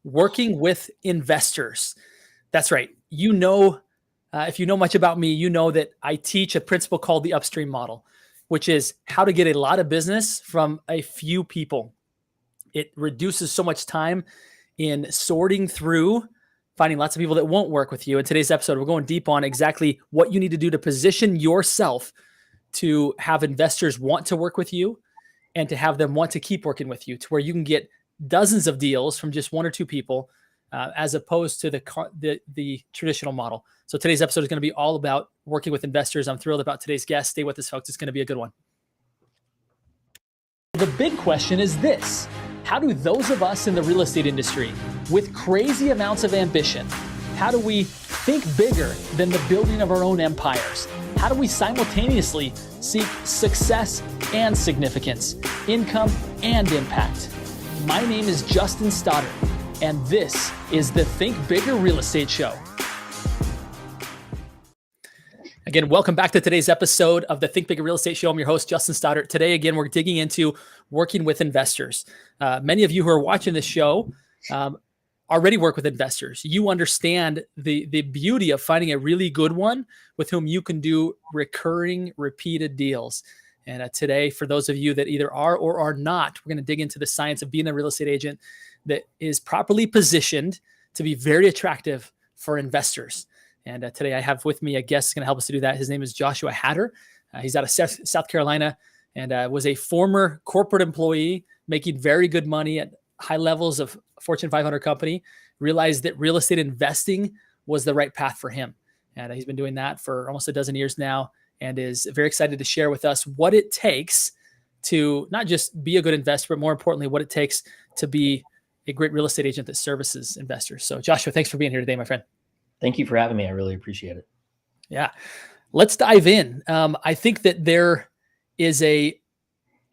working with investors. That's right. If you know much about me, you know that I teach a principle called the upstream model, which is how to get a lot of business from a few people. It reduces so much time in sorting through, finding lots of people that won't work with you. In today's episode, we're going deep on exactly what you need to do to position yourself to have investors want to work with you and to have them want to keep working with you, to where you can get dozens of deals from just one or two people, as opposed to the traditional model. So today's episode is going to be all about working with investors. I'm thrilled about today's guest. Stay with us, folks. It's going to be a good one. The big question is this: how do those of us in the real estate industry with crazy amounts of ambition, how do we think bigger than the building of our own empires? How do we simultaneously seek success and significance, income and impact? My name is Justin Stoddard, and this is the Think Bigger Real Estate Show. Again, welcome back to today's episode of the Think Bigger Real Estate Show. I'm your host, Justin Stoddard. Today, again, we're digging into working with investors. Many of you who are watching this show already work with investors. You understand the beauty of finding a really good one with whom you can do recurring, repeated deals. And today, for those of you that either are or are not, we're going to dig into the science of being a real estate agent that is properly positioned to be very attractive for investors. And today I have with me a guest who's going to help us to do that. His name is Joshua Hatter. He's out of South Carolina and was a former corporate employee making very good money at high levels of Fortune 500 company, realized that real estate investing was the right path for him. And he's been doing that for almost a dozen years now and is very excited to share with us what it takes to not just be a good investor, but more importantly, what it takes to be a great real estate agent that services investors. So Joshua, thanks for being here today, my friend. Thank you for having me. I really appreciate it. Yeah. Let's dive in. I think that there is a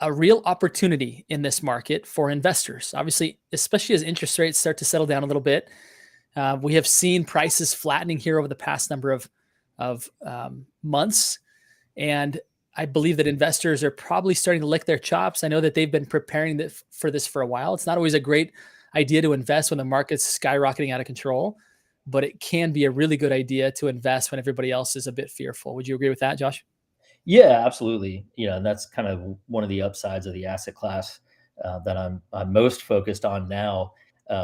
real opportunity in this market for investors. Obviously, especially as interest rates start to settle down a little bit. We have seen prices flattening here over the past number of months. And I believe that investors are probably starting to lick their chops. I know that they've been preparing for this for a while. It's not always a great idea to invest when the market's skyrocketing out of control, but it can be a really good idea to invest when everybody else is a bit fearful. Would you agree with that, Josh? Yeah, absolutely. And that's kind of one of the upsides of the asset class that I'm most focused on now,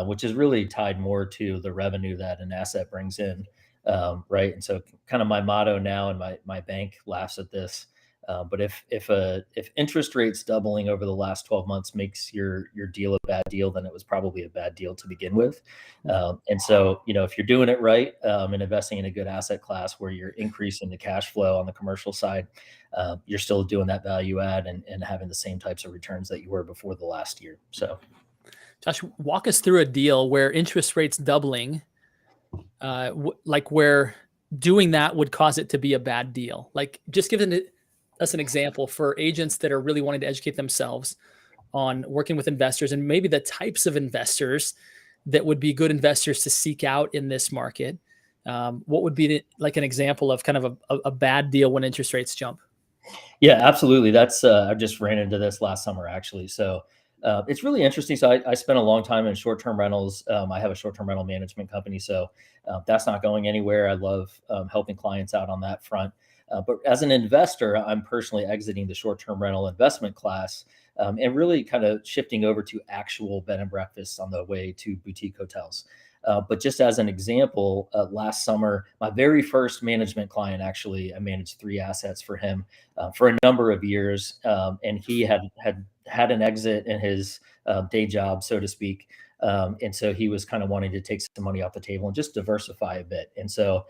which is really tied more to the revenue that an asset brings in, right? And so, kind of my motto now, and my bank laughs at this. But if interest rates doubling over the last 12 months makes your deal a bad deal, then it was probably a bad deal to begin with. And so, if you're doing it right and investing in a good asset class where you're increasing the cash flow on the commercial side, you're still doing that value add and having the same types of returns that you were before the last year. So, Josh, walk us through a deal where interest rates doubling, like where doing that would cause it to be a bad deal. Like, just giving us an example for agents that are really wanting to educate themselves on working with investors and maybe the types of investors that would be good investors to seek out in this market. What would be like an example of kind of a bad deal when interest rates jump? Yeah, absolutely. That's I just ran into this last summer, actually. So it's really interesting. So I spent a long time in short-term rentals. I have a short-term rental management company, so that's not going anywhere. I love helping clients out on that front. But as an investor, I'm personally exiting the short-term rental investment class and really kind of shifting over to actual bed and breakfasts on the way to boutique hotels. But just as an example, last summer, my very first management client, actually, I managed 3 assets for him for a number of years. And he had an exit in his day job, so to speak. And so he was kind of wanting to take some money off the table and just diversify a bit. And so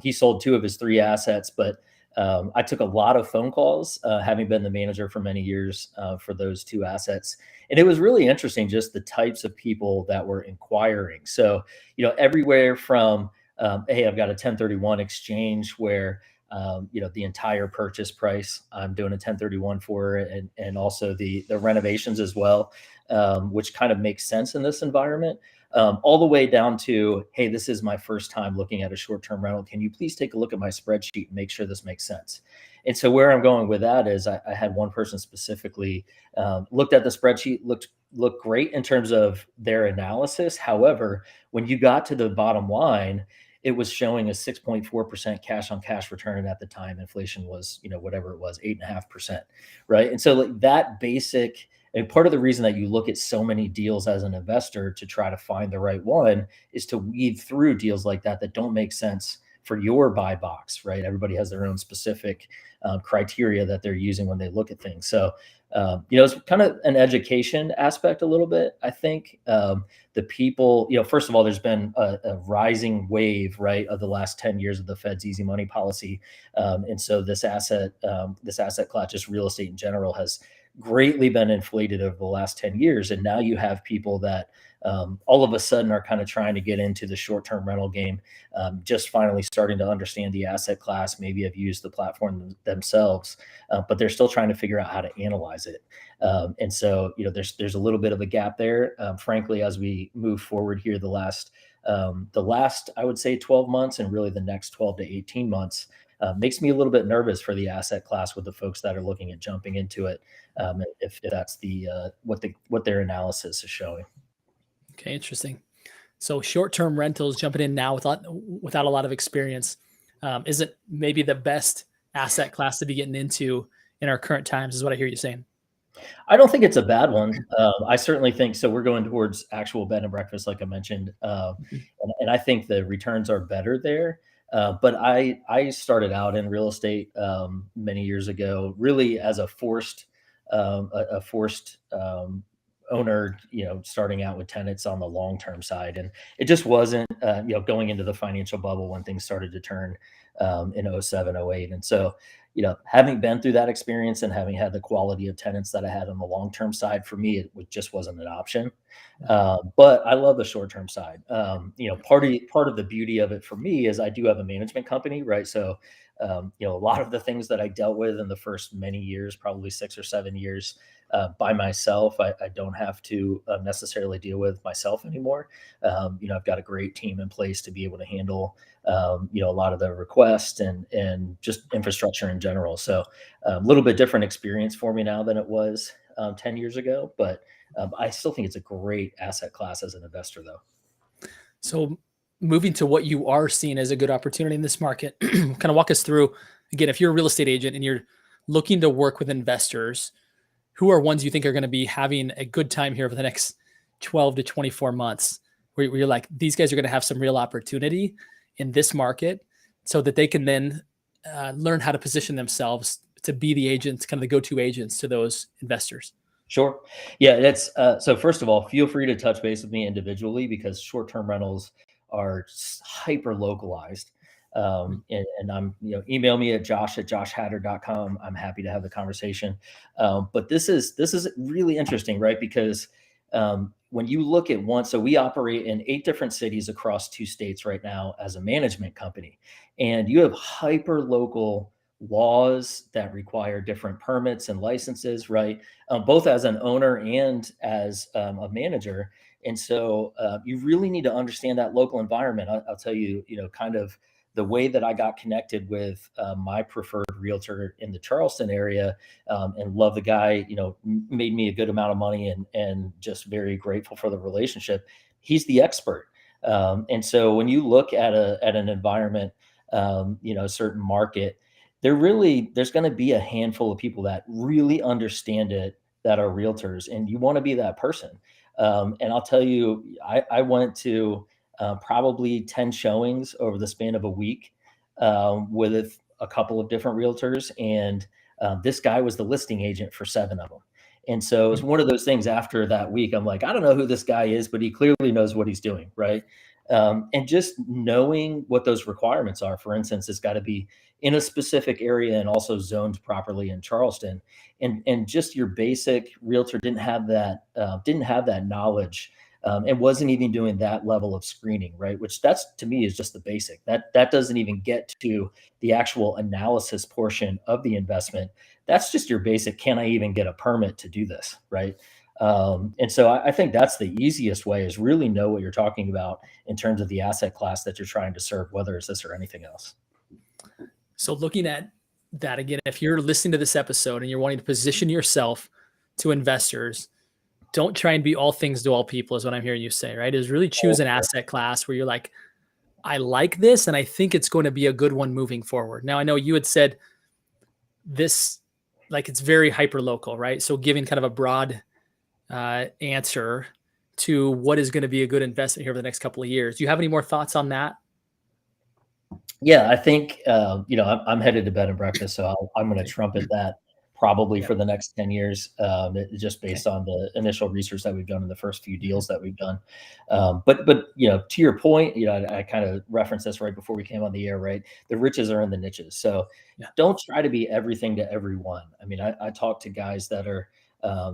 he sold 2 of his 3 assets, but I took a lot of phone calls, having been the manager for many years for those 2 assets. And it was really interesting, just the types of people that were inquiring. So, everywhere from, hey, I've got a 1031 exchange where the entire purchase price. I'm doing a 1031 for it, and also the renovations as well, which kind of makes sense in this environment. All the way down to, hey, this is my first time looking at a short-term rental. Can you please take a look at my spreadsheet and make sure this makes sense? And so where I'm going with that is I had one person specifically looked at the spreadsheet, looked great in terms of their analysis. However, when you got to the bottom line, it was showing a 6.4% cash on cash return. And at the time, inflation was, whatever it was, 8.5%. Right. And so like that basic, and part of the reason that you look at so many deals as an investor to try to find the right one is to weed through deals like that don't make sense for your buy box, right? Everybody has their own specific criteria that they're using when they look at things. So, it's kind of an education aspect a little bit, I think. The people, first of all, there's been a rising wave, right, of the last 10 years of the Fed's easy money policy. And so this asset class, just real estate in general, has greatly been inflated over the last 10 years. And now you have people that all of a sudden are kind of trying to get into the short-term rental game, just finally starting to understand the asset class, maybe have used the platform themselves, but they're still trying to figure out how to analyze it. And so, there's a little bit of a gap there. Frankly, as we move forward here, the last, I would say 12 months and really the next 12 to 18 months, makes me a little bit nervous for the asset class with the folks that are looking at jumping into it, if that's what their analysis is showing. Okay, interesting. So short-term rentals jumping in now without a lot of experience isn't maybe the best asset class to be getting into in our current times, is what I hear you saying. I don't think it's a bad one. I certainly think so. We're going towards actual bed and breakfast, like I mentioned, Mhm. and I think the returns are better there. But I started out in real estate many years ago, really as a forced owner, starting out with tenants on the long term side, and it just wasn't, going into the financial bubble when things started to turn in '07, '08, and so having been through that experience and having had the quality of tenants that I had on the long term side, for me, just wasn't an option. But I love the short term side. Part of the beauty of it for me is I do have a management company, right? So, a lot of the things that I dealt with in the first many years, probably 6 or 7 years, by myself, I don't have to necessarily deal with myself anymore. I've got a great team in place to be able to handle a lot of the requests and just infrastructure in general. So a little bit different experience for me now than it was 10 years ago, but I still think it's a great asset class as an investor, though. So moving to what you are seeing as a good opportunity in this market, kind of walk us through again, if you're a real estate agent and you're looking to work with investors, who are ones you think are going to be having a good time here over the next 12 to 24 months, where you're like, these guys are going to have some real opportunity in this market so that they can then learn how to position themselves to be the agents, kind of the go-to agents to those investors? Sure. Yeah, that's so first of all, feel free to touch base with me individually because short-term rentals are hyper localized. And I'm, email me at josh@joshhatter.com. I'm happy to have the conversation. But this is really interesting, right? Because when you look at one, so we operate in 8 different cities across 2 states right now as a management company, and you have hyper local laws that require different permits and licenses, right? Both as an owner and as a manager. And so you really need to understand that local environment. I'll tell you, kind of the way that I got connected with my preferred realtor in the Charleston area, and love the guy, made me a good amount of money, and just very grateful for the relationship. He's the expert. And so when you look at an environment, a certain market, there's going to be a handful of people that really understand it, that are realtors, and you want to be that person. And I'll tell you, I went to probably 10 showings over the span of a week with a couple of different realtors, and this guy was the listing agent for 7 of them. And so it's one of those things. After that week, I'm like, I don't know who this guy is, but he clearly knows what he's doing, right? And just knowing what those requirements are. For instance, it's got to be in a specific area and also zoned properly in Charleston. And just your basic realtor didn't have that knowledge and wasn't even doing that level of screening, right? Which that's to me is just the basic. That doesn't even get to the actual analysis portion of the investment. That's just your basic. Can I even get a permit to do this, right? And so I think that's the easiest way is really know what you're talking about in terms of the asset class that you're trying to serve, whether it's this or anything else. So looking at that again, if you're listening to this episode and you're wanting to position yourself to investors, don't try and be all things to all people is what I'm hearing you say, right? Is really choose an asset class where you're like, I like this and I think it's going to be a good one moving forward. Now I know you had said this, like it's very hyper local, right? So giving kind of a broad answer to what is going to be a good investment here for the next couple of years. Do you have any more thoughts on that? Yeah, I think I'm headed to bed and breakfast, so I'm going to Okay. trumpet that probably Yeah. for the next 10 years, just Okay. based on the initial research that we've done in the first few deals that we've done. But to your point, I kind of referenced this right before we came on the air, right? The riches are in the niches, so Yeah. don't try to be everything to everyone. I mean, I talk to guys that are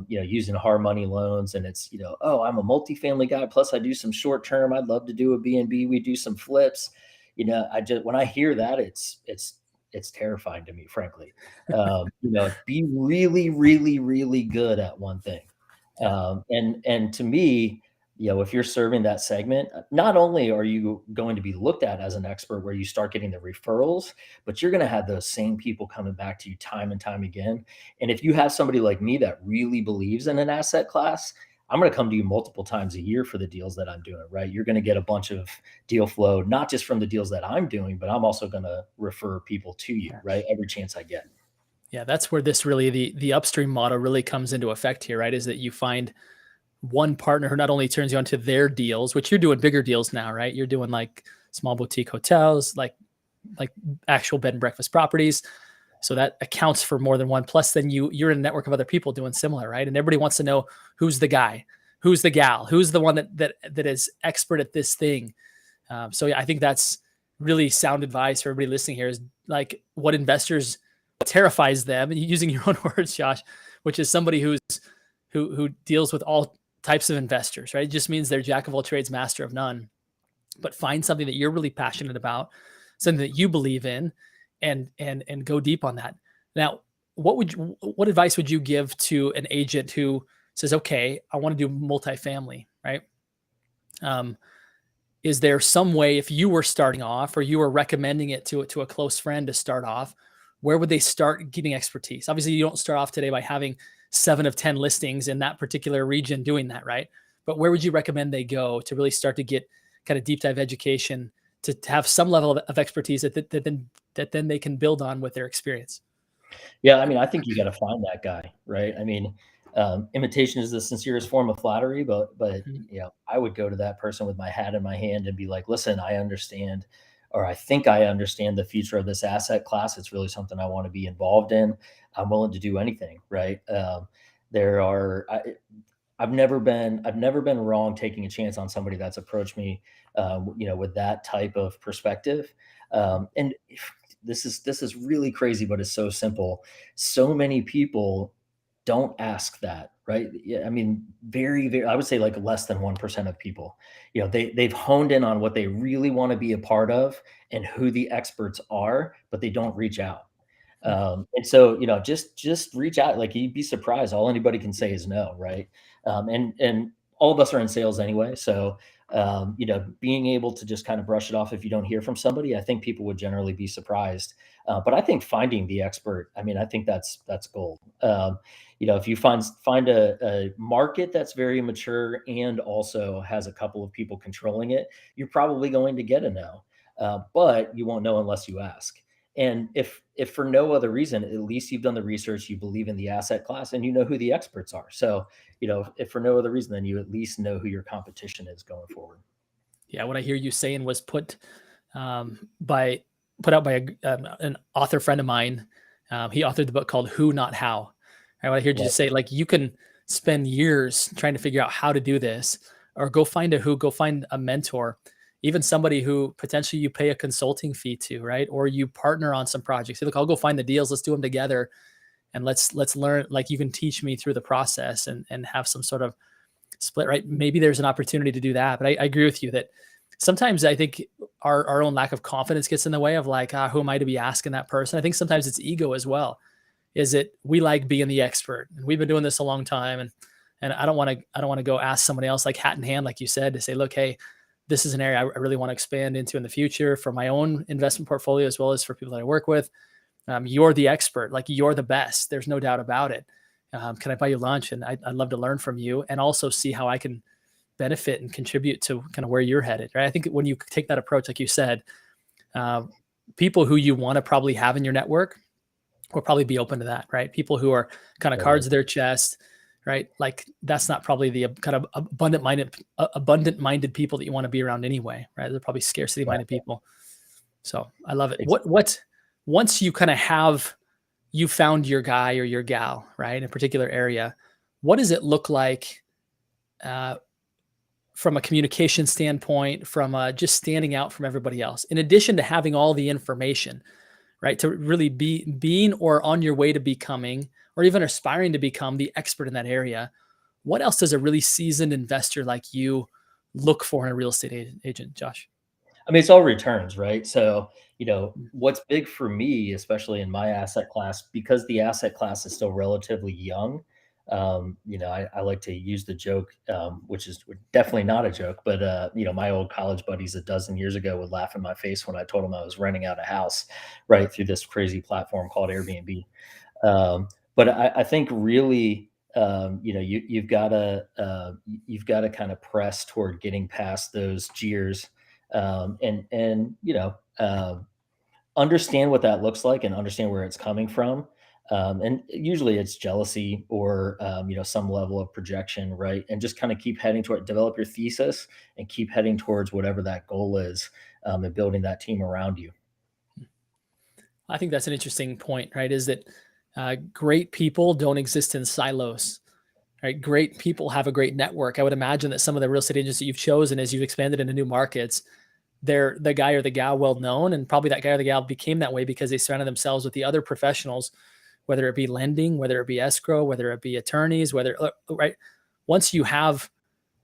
using hard money loans, and it's oh, I'm a multifamily guy, plus I do some short term. I'd love to do a B&B. We do some flips. I just when I hear that, it's terrifying to me, frankly. Be really, really, really good at one thing. Yeah. And to me, if you're serving that segment, not only are you going to be looked at as an expert where you start getting the referrals, but you're going to have those same people coming back to you time and time again. And if you have somebody like me that really believes in an asset class, I'm going to come to you multiple times a year for the deals that I'm doing, right? You're going to get a bunch of deal flow, not just from the deals that I'm doing, but I'm also going to refer people to you, right? Every chance I get. Yeah, that's where this really the upstream model really comes into effect here, right? Is that you find one partner who not only turns you onto their deals, which you're doing bigger deals now, right? You're doing like small boutique hotels, like actual bed and breakfast properties. So that accounts for more than one. Plus, then you're in a network of other people doing similar, right? And everybody wants to know who's the guy, who's the gal, who's the one that is expert at this thing. So yeah, I think that's really sound advice for everybody listening here. Is like what investors terrifies them, and using your own words, Josh, which is somebody who deals with all types of investors, right? It just means they're jack of all trades, master of none. But find something that you're really passionate about, something that you believe in, and go deep on that. Now, what advice would you give to an agent who says, okay, I want to do multifamily, right? Is there some way, if you were starting off or you were recommending it to a close friend to start off, where would they start getting expertise? Obviously, you don't start off today by having 7 of 10 listings in that particular region doing that, right? But where would you recommend they go to really start to get kind of deep dive education to have some level of expertise that then they can build on with their experience? Yeah, I mean, I think you got to find that guy, right? I mean, imitation is the sincerest form of flattery, but Mhm. I would go to that person with my hat in my hand and be like, listen, I understand, or I think I understand the future of this asset class. It's really something I want to be involved in. I'm willing to do anything, right? There are I've never been wrong taking a chance on somebody that's approached me, with that type of perspective. And this is really crazy, but it's so simple. So many people don't ask that, right? Yeah, I mean, very, very. I would say like less than 1% of people. They've honed in on what they really want to be a part of and who the experts are, but they don't reach out. And so, just reach out. Like you'd be surprised. All anybody can say is no, right? And all of us are in sales anyway. So, being able to just kind of brush it off if you don't hear from somebody, I think people would generally be surprised. But I think finding the expert, I mean, I think that's gold. If you find a market that's very mature and also has a couple of people controlling it, you're probably going to get a no. But you won't know unless you ask. And if for no other reason, at least you've done the research, you believe in the asset class, and you know who the experts are. So, if for no other reason, then you at least know who your competition is going forward. Yeah, what I hear you saying was by put out by an author friend of mine. He authored the book called "Who Not How." Right, what I heard you Right. just say, like you can spend years trying to figure out how to do this, or go find go find a mentor, even somebody who potentially you pay a consulting fee to, right? Or you partner on some projects. Say, look, I'll go find the deals. Let's do them together, and let's learn. Like you can teach me through the process and have some sort of split, right? Maybe there's an opportunity to do that. But I agree with you that sometimes I think our own lack of confidence gets in the way of like, who am I to be asking that person? I think sometimes it's ego as well. Is it we like being the expert and we've been doing this a long time, and I don't want to go ask somebody else like hat in hand, like you said, to say, look, hey, this is an area I really want to expand into in the future for my own investment portfolio as well as for people that I work with. You're the expert, like you're the best. There's no doubt about it. Can I buy you lunch? And I'd love to learn from you and also see how I can benefit and contribute to kind of where you're headed. Right. I think when you take that approach, like you said, uh, people who you want to probably have in your network will probably be open to that. Right. People who are kind of Totally. cards to their chest. Right. Like that's not probably the kind of abundant minded people that you want to be around anyway. Right. They're probably scarcity minded Exactly. people. So I love it. Exactly. Once you kind of have you found your guy or your gal, right, in a particular area, what does it look like uh, from a communication standpoint, from just standing out from everybody else, in addition to having all the information, right, to really be being or on your way to becoming, or even aspiring to become the expert in that area? What else does a really seasoned investor like you look for in a real estate agent, Josh? I mean, it's all returns, right? So, Mm. what's big for me, especially in my asset class, because the asset class is still relatively young. I like to use the joke, which is definitely not a joke, but my old college buddies a dozen years ago would laugh in my face when I told them I was renting out a house right through this crazy platform called Airbnb. But I think really, you've got to kind of press toward getting past those jeers, and understand what that looks like and understand where it's coming from. And usually it's jealousy or some level of projection, right? And just kind of keep heading toward develop your thesis and keep heading towards whatever that goal is, and building that team around you. I think that's an interesting point, right? Is that great people don't exist in silos, right? Great people have a great network. I would imagine that some of the real estate agents that you've chosen as you've expanded into new markets, they're the guy or the gal well known, and probably that guy or the gal became that way because they surrounded themselves with the other professionals, whether it be lending, whether it be escrow, whether it be attorneys, whether right. Once you have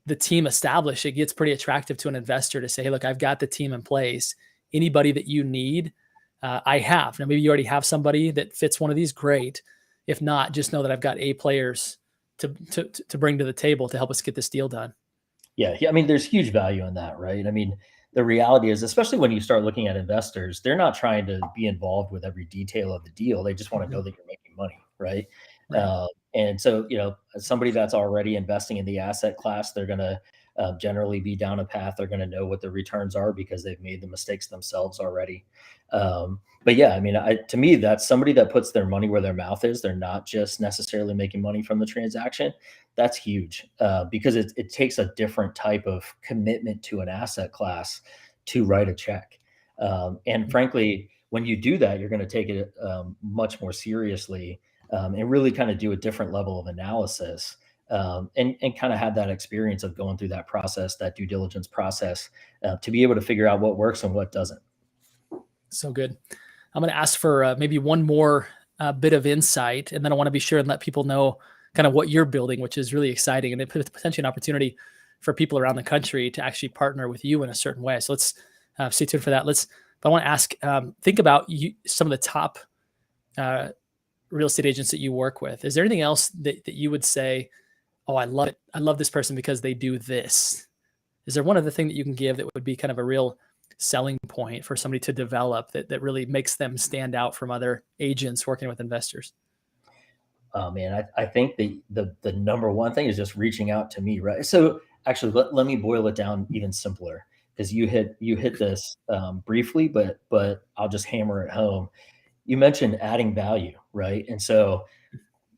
the team established, it gets pretty attractive to an investor to say, hey, look, I've got the team in place. Anybody that you need, I have. Now, maybe you already have somebody that fits one of these, great. If not, just know that I've got A players to bring to the table to help us get this deal done. Yeah, I mean, there's huge value in that, right? I mean, the reality is, especially when you start looking at investors, they're not trying to be involved with every detail of the deal. They just want to know Mhm. that you're making money, right? Right. And so, somebody that's already investing in the asset class, they're going to generally be down a path. They're going to know what the returns are because they've made the mistakes themselves already. But yeah, I mean, to me, that's somebody that puts their money where their mouth is. They're not just necessarily making money from the transaction. That's huge, because it takes a different type of commitment to an asset class to write a check. And frankly, when you do that, you're going to take it much more seriously, and really kind of do a different level of analysis, and kind of have that experience of going through that process, that due diligence process, to be able to figure out what works and what doesn't. So good. I'm going to ask for maybe one more bit of insight, and then I want to be sure and let people know kind of what you're building, which is really exciting, and it puts potentially an opportunity for people around the country to actually partner with you in a certain way. So let's stay tuned for that. But I want to ask, think about some of the top uh, real estate agents that you work with. Is there anything else that you would say, oh, I love it. I love this person because they do this? Is there one other thing that you can give that would be kind of a real selling point for somebody to develop that really makes them stand out from other agents working with investors? Oh man, I think the number one thing is just reaching out to me, right? So actually, let me boil it down even simpler, because you hit this briefly, but I'll just hammer it home. You mentioned adding value, right? And so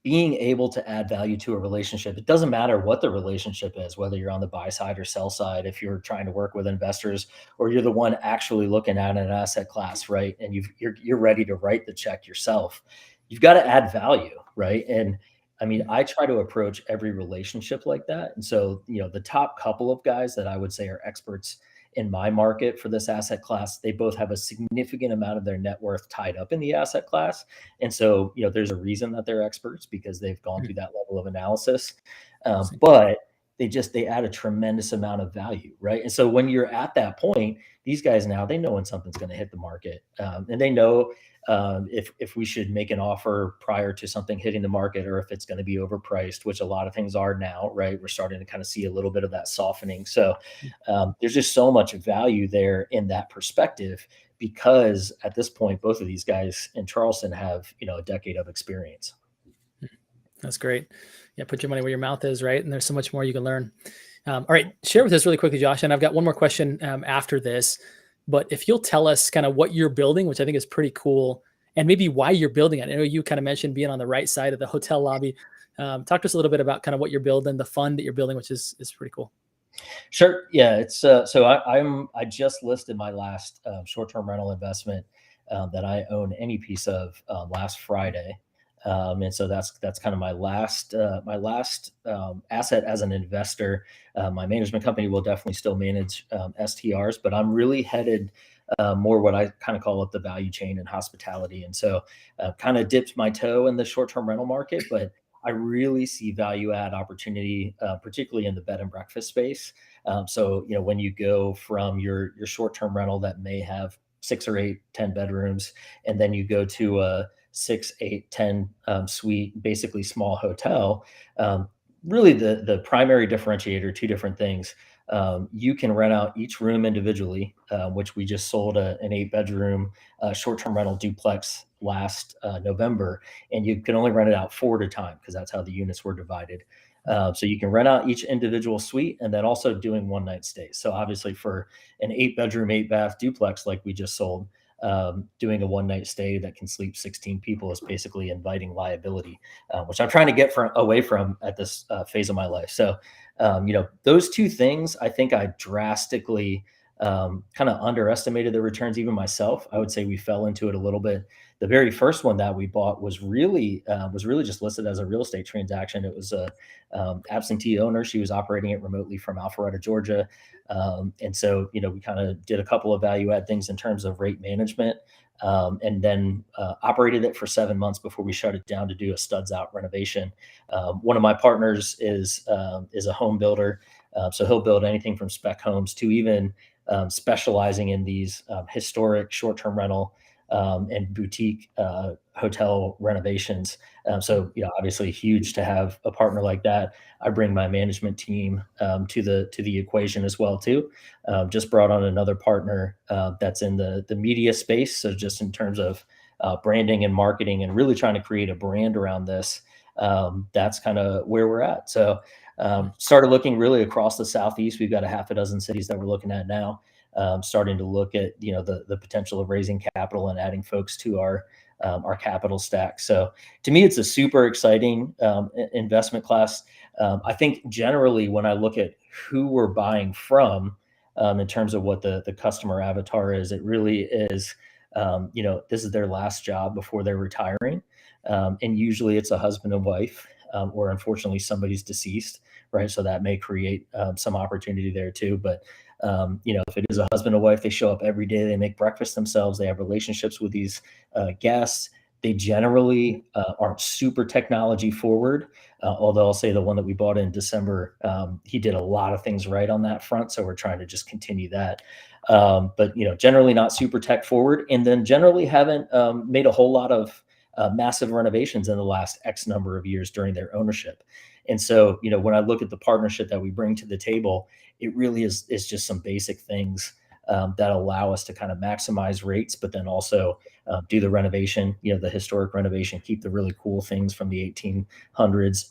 being able to add value to a relationship, it doesn't matter what the relationship is, whether you're on the buy side or sell side, if you're trying to work with investors or you're the one actually looking at an asset class, right? And you're ready to write the check yourself. You've got to add value, right? And I mean, I try to approach every relationship like that. And so, the top couple of guys that I would say are experts in my market for this asset class, they both have a significant amount of their net worth tied up in the asset class. And so, there's a reason that they're experts because they've gone Mhm. through that level of analysis. Interesting. But they add a tremendous amount of value, right? And so when you're at that point, these guys now they know when something's going to hit the market, and they know if we should make an offer prior to something hitting the market, or if it's going to be overpriced, which a lot of things are now, right? We're starting to kind of see a little bit of that softening. So there's just so much value there in that perspective, because at this point, both of these guys in Charleston have, a decade of experience. That's great. Yeah, put your money where your mouth is, right? And there's so much more you can learn. All right, share with us really quickly, Josh, and I've got one more question after this. But if you'll tell us kind of what you're building, which I think is pretty cool, and maybe why you're building it. I know you kind of mentioned being on the right side of the hotel lobby. Talk to us a little bit about kind of what you're building, the fund that you're building, which is pretty cool. Sure. Yeah. It's so I just listed my last short-term rental investment that I own any piece of last Friday, and so that's kind of my last asset as an investor. My management company will definitely still manage STRs, but I'm really headed more what I kind of call it the value chain in hospitality, and so kind of dipped my toe in the short-term rental market, but I really see value add opportunity, particularly in the bed and breakfast space. So, when you go from your short-term rental that may have 6 or 8, 10 bedrooms, and then you go to a 6, 8, 10 suite, basically small hotel, really the primary differentiator, two different things. You can rent out each room individually, which we just sold an 8-bedroom short-term rental duplex last November, and you can only rent it out 4 at a time because that's how the units were divided. So you can rent out each individual suite, and then also doing one night stays. So obviously for an 8-bedroom, 8-bath duplex like we just sold, doing a one night stay that can sleep 16 people is basically inviting liability, which I'm trying to get away from at this phase of my life. So, those two things, I think I drastically kind of underestimated the returns even myself. I would say we fell into it a little bit. The very first one that we bought was really just listed as a real estate transaction. It was a absentee owner. She was operating it remotely from Alpharetta, Georgia. And so, we kind of did a couple of value add things in terms of rate management, and then operated it for 7 months before we shut it down to do a studs out renovation. One of my partners is a home builder. So he'll build anything from spec homes to even specializing in these historic short-term rental and boutique hotel renovations. So, obviously huge to have a partner like that. I bring my management team to the equation as well too. Just brought on another partner that's in the media space. So just in terms of branding and marketing and really trying to create a brand around this, that's kind of where we're at. So started looking really across the Southeast. We've got a half a dozen cities that we're looking at now. Starting to look at the potential of raising capital and adding folks to our capital stack. So to me, it's a super exciting investment class. I think generally when I look at who we're buying from, in terms of what the customer avatar is, it really is this is their last job before they're retiring, and usually it's a husband and wife, or unfortunately somebody's deceased, right? So that may create some opportunity there too. But if it is a husband and wife, they show up every day, they make breakfast themselves, they have relationships with these guests. They generally aren't super technology forward, although I'll say the one that we bought in December, he did a lot of things right on that front. So we're trying to just continue that. But generally not super tech forward, and then generally haven't made a whole lot of massive renovations in the last X number of years during their ownership. And so, when I look at the partnership that we bring to the table, it really is just some basic things that allow us to kind of maximize rates, but then also do the renovation, the historic renovation, keep the really cool things from the 1800s,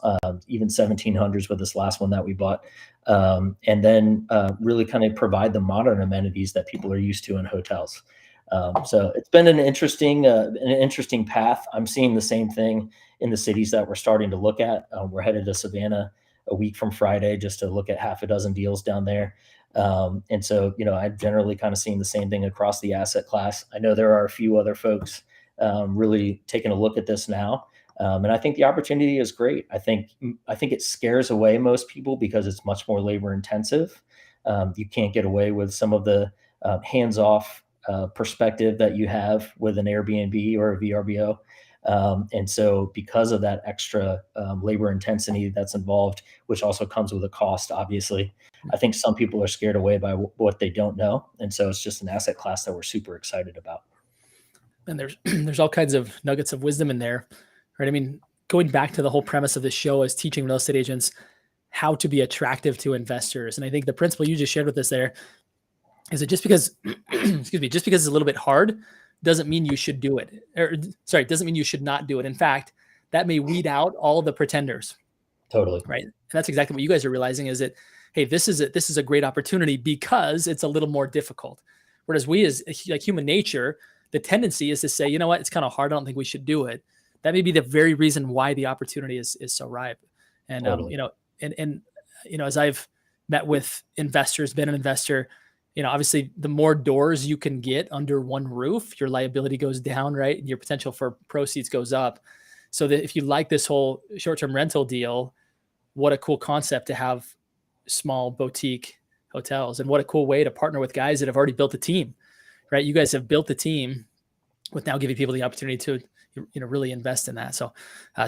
even 1700s with this last one that we bought, and then really kind of provide the modern amenities that people are used to in hotels. So it's been an interesting path. I'm seeing the same thing in the cities that we're starting to look at. We're headed to Savannah a week from Friday just to look at half a dozen deals down there. And so, I've generally kind of seen the same thing across the asset class. I know there are a few other folks really taking a look at this now. And I think the opportunity is great. I think it scares away most people because it's much more labor intensive. You can't get away with some of the hands-off perspective that you have with an Airbnb or a VRBO. And so because of that extra labor intensity that's involved, which also comes with a cost, obviously, I think some people are scared away by what they don't know. And so it's just an asset class that we're super excited about. And there's there's all kinds of nuggets of wisdom in there, right? I mean, going back to the whole premise of this show is teaching real estate agents how to be attractive to investors. And I think the principle you just shared with us there is that just because, excuse me, just because it's a little bit hard doesn't mean you should do it. Or sorry, doesn't mean you should not do it. In fact, that may weed out all the pretenders, Totally. right? And that's exactly what you guys are realizing is that, hey, this is a great opportunity because it's a little more difficult. Whereas we as like human nature, the tendency is to say, you know what, it's kind of hard. I don't think we should do it. That may be the very reason why the opportunity is so ripe. And Totally. and as I've met with investors, been an investor, obviously the more doors you can get under one roof, your liability goes down, right? And your potential for proceeds goes up. So that if you like this whole short-term rental deal, what a cool concept to have small boutique hotels, and what a cool way to partner with guys that have already built a team, right? You guys have built the team with now giving people the opportunity to, really invest in that. So,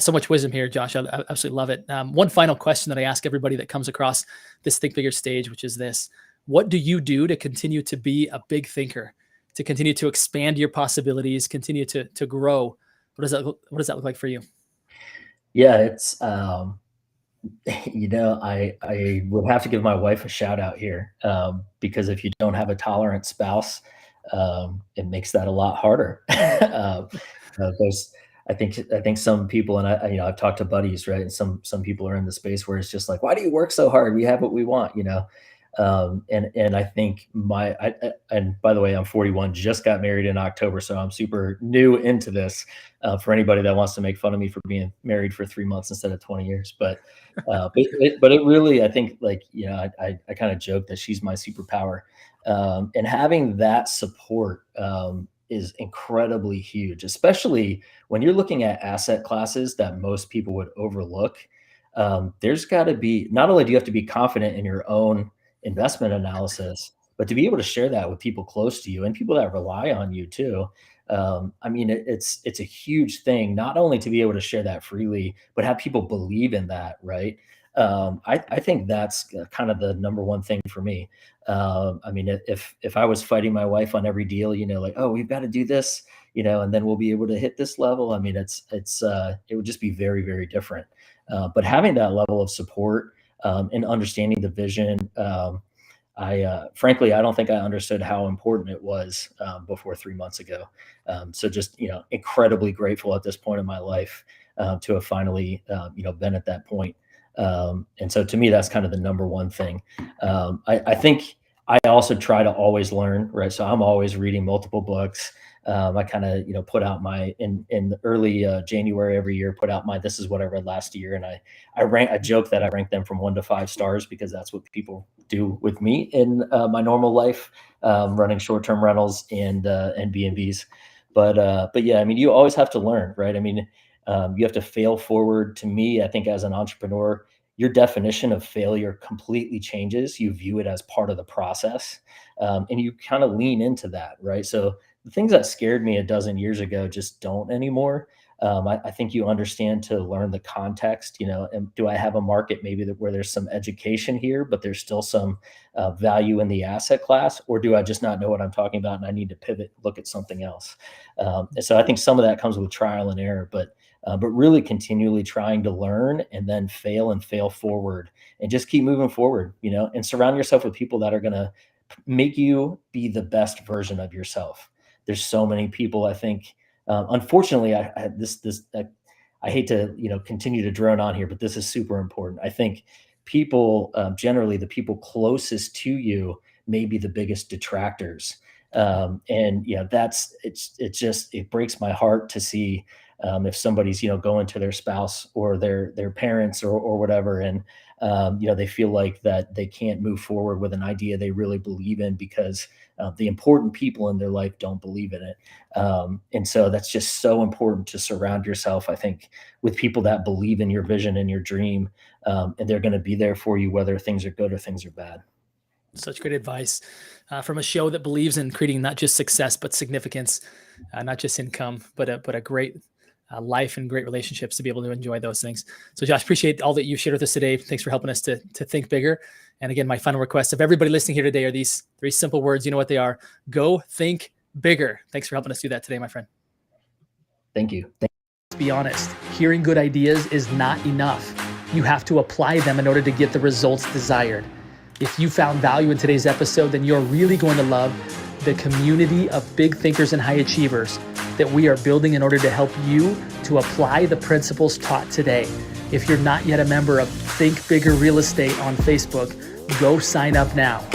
so much wisdom here, Josh. I absolutely love it. One final question that I ask everybody that comes across this Think Bigger stage, which is this: what do you do to continue to be a big thinker, to continue to expand your possibilities, continue to grow? What does that look like for you? Yeah, it's I would have to give my wife a shout out here, because if you don't have a tolerant spouse, it makes that a lot harder. There's I think some people, and I've talked to buddies, right? And some people are in the space where it's just like, why do you work so hard? We have what we want, you know? And I think and by the way, I'm 41, just got married in October, so I'm super new into this. For anybody that wants to make fun of me for being married for 3 months instead of 20 years, but it really, I think, like, I kind of joke that she's my superpower, and having that support is incredibly huge, especially when you're looking at asset classes that most people would overlook. There's got to be, not only do you have to be confident in your own investment analysis, but to be able to share that with people close to you and people that rely on you too. I mean, it's a huge thing, not only to be able to share that freely, but have people believe in that, right? I think that's kind of the number one thing for me. I mean, if I was fighting my wife on every deal, like, oh, we've got to do this, and then we'll be able to hit this level. I mean, it would just be very, very different. But having that level of support, and understanding the vision, frankly, I don't think I understood how important it was, before 3 months ago. So just, incredibly grateful at this point in my life, to have finally, been at that point. And so to me, that's kind of the number one thing. I think I also try to always learn, right? So I'm always reading multiple books. I kind of, put out in the early January every year, put out this is what I read last year. And I joke that I rank them from 1 to 5 stars because that's what people do with me in my normal life, running short-term rentals and B&Bs. But yeah, I mean, you always have to learn, right? I mean, you have to fail forward. To me, I think as an entrepreneur, your definition of failure completely changes. You view it as part of the process, and you kind of lean into that, right? So the things that scared me a dozen years ago just don't anymore. I think you understand to learn the context, and do I have a market maybe where there's some education here, but there's still some value in the asset class, or do I just not know what I'm talking about and I need to pivot, look at something else? And so I think some of that comes with trial and error, but really continually trying to learn and then fail and fail forward and just keep moving forward, and surround yourself with people that are going to make you be the best version of yourself. There's so many people, I think, unfortunately, I hate to, continue to drone on here, but this is super important. I think people, generally the people closest to you may be the biggest detractors. And it breaks my heart to see, if somebody's, going to their spouse or their parents or whatever, and they feel like that they can't move forward with an idea they really believe in because the important people in their life don't believe in it. And so that's just so important to surround yourself, I think, with people that believe in your vision and your dream, and they're going to be there for you whether things are good or things are bad. Such great advice from a show that believes in creating not just success but significance, not just income, but a great life and great relationships to be able to enjoy those things. So Josh, appreciate all that you shared with us today. Thanks for helping us to think bigger. And again, my final request of everybody listening here today are these 3 simple words. You know what they are. Go think bigger. Thanks for helping us do that today, my friend. Thank you. Let's be honest. Hearing good ideas is not enough. You have to apply them in order to get the results desired. If you found value in today's episode, then you're really going to love the community of big thinkers and high achievers that we are building in order to help you to apply the principles taught today. If you're not yet a member of Think Bigger Real Estate on Facebook, go sign up now.